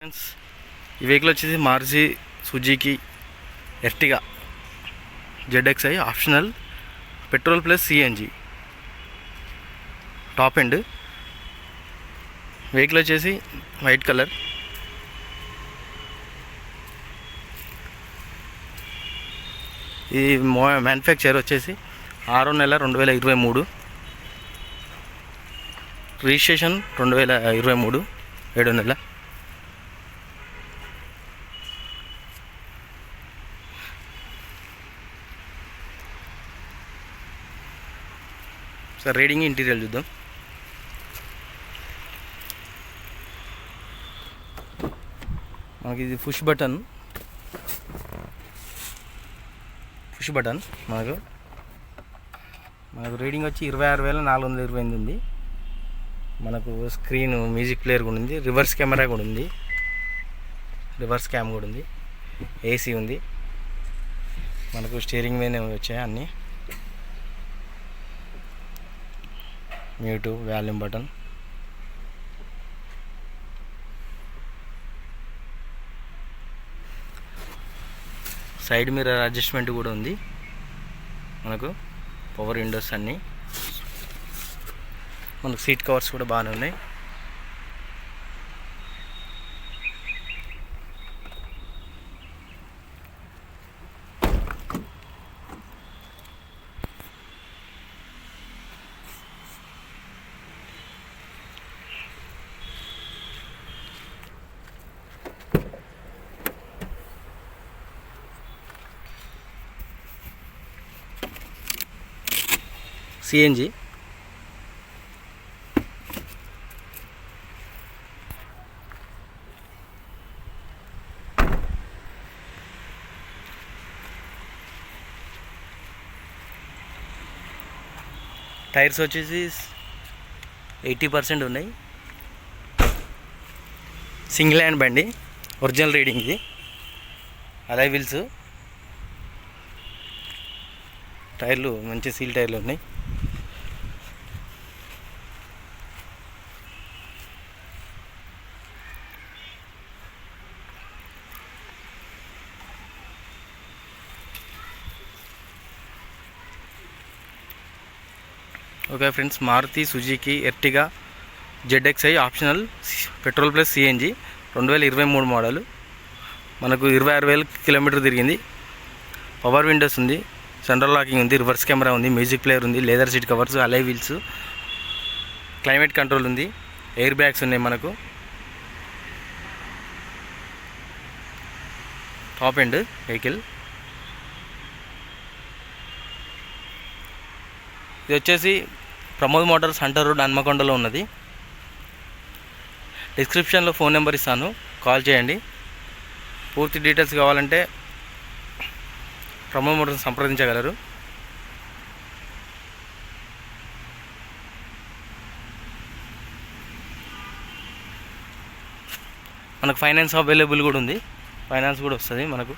Friends, ఈ vehicle వచ్చేసి Maruti Suzuki Ertiga ZXi optional petrol plus CNG top end. Vehicle వచ్చేసి white colour. ఈ manufacture వచ్చేసి 6/2023, రిజిస్ట్రేషన్ 2023 7 నెల. సార్ రీడింగ్ ఇంటీరియర్ చూద్దాం. మనకి ఇది పుష్ బటన్ మనకు రీడింగ్ వచ్చి 26,428 ఉంది. మనకు స్క్రీన్ మ్యూజిక్ ప్లేయర్ కూడా ఉంది, రివర్స్ కెమెరా కూడా ఉంది, రివర్స్ క్యామ్ కూడా ఉంది, ఏసీ ఉంది. మనకు స్టీరింగ్ మీద వచ్చాయి అన్నీ, mute, volume button, side mirror adjustment కూడా ఉంది. మనకు పవర్ విండోస్ అన్నీ, మనకు సీట్ కవర్స్ కూడా బాగానే ఉన్నాయి. సిఎన్జి. టైర్స్ వచ్చేసి 80% ఉన్నాయి. సింగిల్ హ్యాండ్ బండి, ఒరిజినల్ రీడింగ్ ఇది. అలాయ్ వీల్స్, టైర్లు మంచి సీల్ టైర్లు ఉన్నాయి. Okay friends, Maruti Suzuki Ertiga ZXi optional petrol plus CNG 2023 model. మనకు 26,000 కిలోమీటర్ తిరిగింది. పవర్ విండోస్ ఉంది, సెంట్రల్ లాకింగ్ ఉంది, రివర్స్ కెమెరా ఉంది, మ్యూజిక్ ప్లేయర్ ఉంది, leather seat covers, alloy wheels, climate control ఉంది, ఎయిర్ బ్యాగ్స్ ఉన్నాయి. మనకు టాప్ ఎండ్ వెహికల్. ఇది వచ్చేసి ప్రమోద్ మోటార్స్, హంటర్ రోడ్, హన్మకొండలో ఉన్నది. డిస్క్రిప్షన్లో ఫోన్ నెంబర్ ఇస్తాను, కాల్ చేయండి. పూర్తి డీటెయిల్స్ కావాలంటే ప్రమోద్ మోటార్స్ సంప్రదించగలరు. మనకు ఫైనాన్స్ అవైలబుల్ కూడా ఉంది, ఫైనాన్స్ కూడా వస్తుంది మనకు.